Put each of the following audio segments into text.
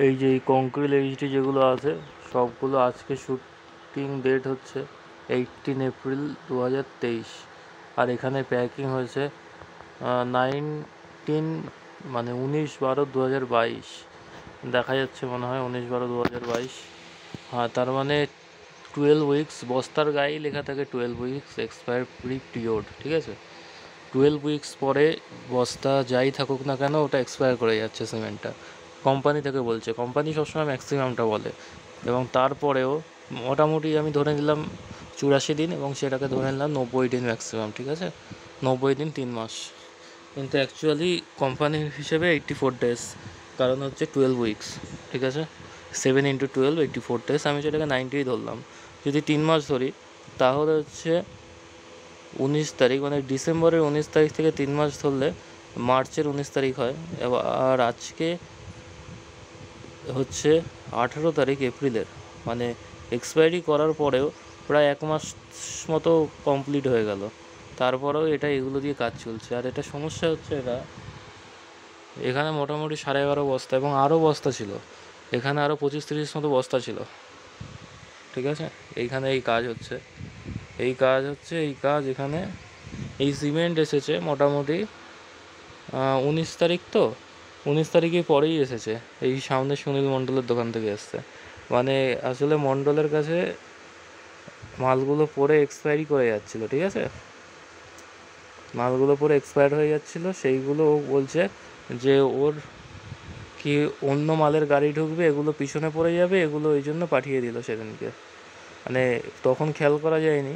এই যে এই কংক্রিট এইচডি যেগুলো আছে সবগুলো আজকে শুটিং ডেট হচ্ছে 18 এপ্রিল 2023, আর এখানে প্যাকিং হয়েছে 19 মানে 19/12/2022 দেখা যাচ্ছে, মনে হয় 19/12/2022। হ্যাঁ, তার মানে 12 উইকস, বস্তার গায়েই লেখা থাকে 12 উইকস এক্সপায়ার পিরিয়ড, ঠিক আছে। 12 উইকস পরে বস্তা যাই থাকুক না কেন ওটা এক্সপায়ার করে যাচ্ছে সিমেন্টটা, কোম্পানি থেকে বলছে, কোম্পানি সবসময় ম্যাক্সিমামটা বলে। এবং তারপরেও মোটামুটি আমি ধরে নিলাম 84 দিন, এবং সেটাকে ধরে নিলাম 90 দিন ম্যাক্সিমাম, ঠিক আছে, 90 দিন 3 মাস। কিন্তু অ্যাকচুয়ালি কোম্পানির হিসেবে 84 ডেজ, কারণ হচ্ছে 12 উইকস, ঠিক আছে। 7 × 12 84 ডেজ, আমি সেটাকে 90 ধরলাম। যদি 3 মাস ধরি তাহলে হচ্ছে 19 তারিখ, মানে ডিসেম্বরের 19 তারিখ থেকে 3 মাস ধরলে মার্চের 19 তারিখ হয়। আর আজকে হচ্ছে 18 তারিখ এপ্রিলের, মানে এক্সপায়ারি করার পরেও প্রায় 1 মাস মতো কমপ্লিট হয়ে গেল, তারপরেও এগুলো দিয়ে কাজ চলছে। আর এটা সমস্যা হচ্ছে, এখানে মোটামুটি 11.5 বস্তা, এবং আরও বস্তা ছিল, এখানে আরও 25-30 মতো বস্তা ছিল, ঠিক আছে। এইখানে এই কাজ হচ্ছে, এখানে এই সিমেন্ট এসেছে মোটামুটি 19 তারিখ, তো 19 তারিখে পরেই এসেছে, এই সামনে সুনীল মণ্ডলের দোকান থেকে এসছে। মানে আসলে মণ্ডলের কাছে মালগুলো পরে এক্সপায়ারি করে যাচ্ছিলো, ঠিক আছে, মালগুলো পরে এক্সপায়ার হয়ে যাচ্ছিলো, সেইগুলো ও বলছে যে ওর কি অন্য মালের গাড়ি ঢুকবে, এগুলো পিছনে পড়ে যাবে, এগুলো ওই জন্য পাঠিয়ে দিল সেদিনকে। মানে তখন খেয়াল করা যায়নি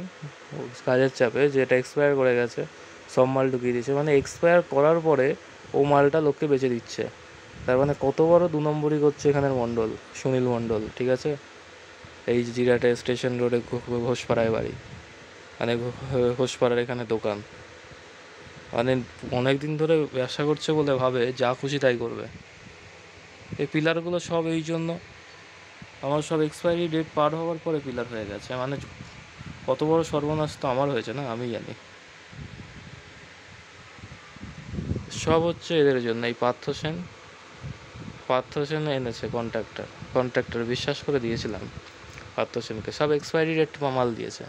কাজের চাপে যে এটা এক্সপায়ার করে গেছে, সব মাল ঢুকিয়ে দিয়েছে। মানে এক্সপায়ার করার পরে ও মালটা লোককে বেচে দিচ্ছে, তার মানে কত বড় 2 নম্বরই করছে এখানের মণ্ডল, সুনীল মণ্ডল, ঠিক আছে। এই জিরাটে স্টেশন রোডে ঘোষপাড়ায় বাড়ি, মানে ঘোষপাড়ার এখানে দোকান, মানে অনেক দিন ধরে ব্যবসা করছে বলে ভাবে যা খুশি তাই করবে। এই পিলারগুলো সব এই জন্য, আমার সব এক্সপায়ারি ডেট পার হওয়ার পরে পিলার হয়ে গেছে, মানে কত বড় সর্বনাশ তো আমার হয়েছে না, আমি জানি। সব হচ্ছে এদের জন্য, এই পার্থ সেন এনেছে, কন্ট্রাক্টর বিশ্বাস করে দিয়েছিলাম পার্থ সেনকে, সব এক্সপায়ারি ডেট মাল দিয়েছে।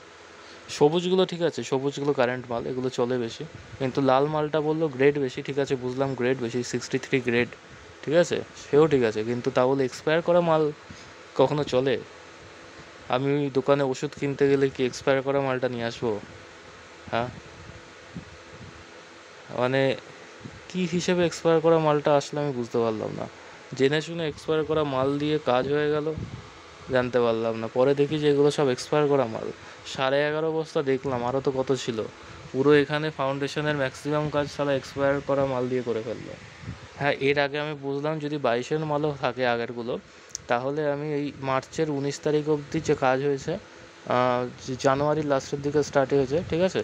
সবুজগুলো ঠিক আছে, সবুজগুলো কারেন্ট মাল, এগুলো চলে বেশি, কিন্তু লাল মালটা বললো গ্রেড বেশি, ঠিক আছে, বুঝলাম গ্রেড বেশি, 63 গ্রেড, ঠিক আছে, সেও ঠিক আছে, কিন্তু তা বলে এক্সপায়ার করা মাল কখনো চলে? আমি দোকানে ওষুধ কিনতে গেলে কি এক্সপায়ার করা মালটা নিয়ে আসবো? হ্যাঁ, মানে কী হিসেবে এক্সপায়ার করা মালটা আসলে আমি বুঝতে পারলাম না। জেনে শুনে এক্সপায়ার করা মাল দিয়ে কাজ হয়ে গেল, জানতে পারলাম না, পরে দেখি যে এগুলো সব এক্সপায়ার করা মাল। 11.5 বস্তা দেখলাম, আরও তো কত ছিল, পুরো এখানে ফাউন্ডেশনের ম্যাক্সিমাম কাজ সারা এক্সপায়ার করা মাল দিয়ে করে ফেললো। হ্যাঁ, এর আগে আমি বুঝলাম যদি 22-এর মালও থাকে আগেরগুলো, তাহলে আমি এই মার্চের 19 তারিখ অবধি যে কাজ হয়েছে, জানুয়ারির লাস্টের দিকে স্টার্ট হয়েছে, ঠিক আছে,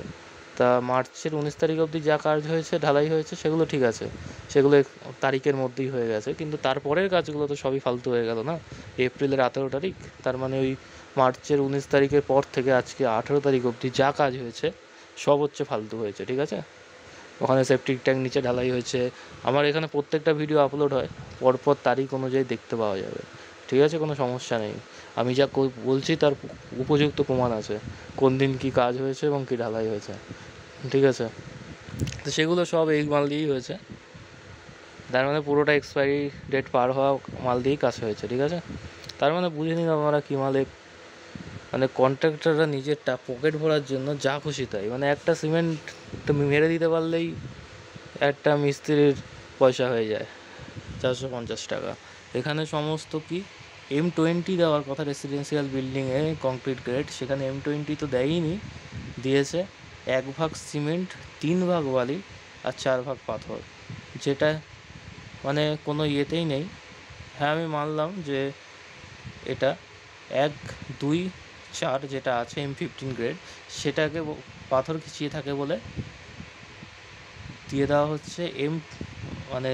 তা মার্চের 19 তারিখ অবধি যা কাজ হয়েছে, ঢালাই হয়েছে, সেগুলো ঠিক আছে, সেগুলো তারিখের মধ্যেই হয়ে গেছে। কিন্তু তারপরের কাজগুলো তো সবই ফালতু হয়ে গেল না। এপ্রিলের 18 তারিখ, তার মানে ওই মার্চের 19 তারিখের পর থেকে আজকে 18 তারিখ অবধি যা কাজ হয়েছে সব হচ্ছে ফালতু হয়েছে, ঠিক আছে। ওখানে সেপটিক ট্যাঙ্ক নিচে ঢালাই হয়েছে, আমার এখানে প্রত্যেকটা ভিডিও আপলোড হয়, পরপর তারিখ অনুযায়ী দেখতে পাওয়া যাবে, ঠিক আছে, কোনো সমস্যা নেই। আমি যা বলছি তার উপযুক্ত প্রমাণ আছে, কোন দিন কী কাজ হয়েছে এবং কী ঢালাই হয়েছে, ঠিক আছে। তো সেগুলো সব এই মাল দিয়েই হয়েছে, তার মানে পুরোটা এক্সপায়ারি ডেট পার হওয়া মাল দিয়েই কাজ হয়েছে, ঠিক আছে। তার মানে বুঝে নিলাম আমরা কী মালে, মানে কন্ট্রাক্টররা নিজের পকেট ভরার জন্য যা খুশি তাই, মানে একটা সিমেন্ট মেরে দিতে পারলেই একটা মিস্ত্রির পয়সা হয়ে যায় 450 টাকা। এখানে সমস্ত কি M20 দেওয়ার কথা রেসিডেন্সিয়াল বিল্ডিংয়ে কংক্রিট গ্রেড, সেখানে M20 তো দেয়ইনি, দিয়েছে 1 ভাগ সিমেন্ট, 3 ভাগ বালি আর 4 ভাগ পাথর, যেটা মানে কোনো ইয়েতেই নেই। হ্যাঁ, আমি মানলাম যে এটা 1, 2, 4 যেটা আছে M15 গ্রেড, সেটাকে পাথর খিচিয়ে থাকে বলে দিয়ে দেওয়া হচ্ছে মানে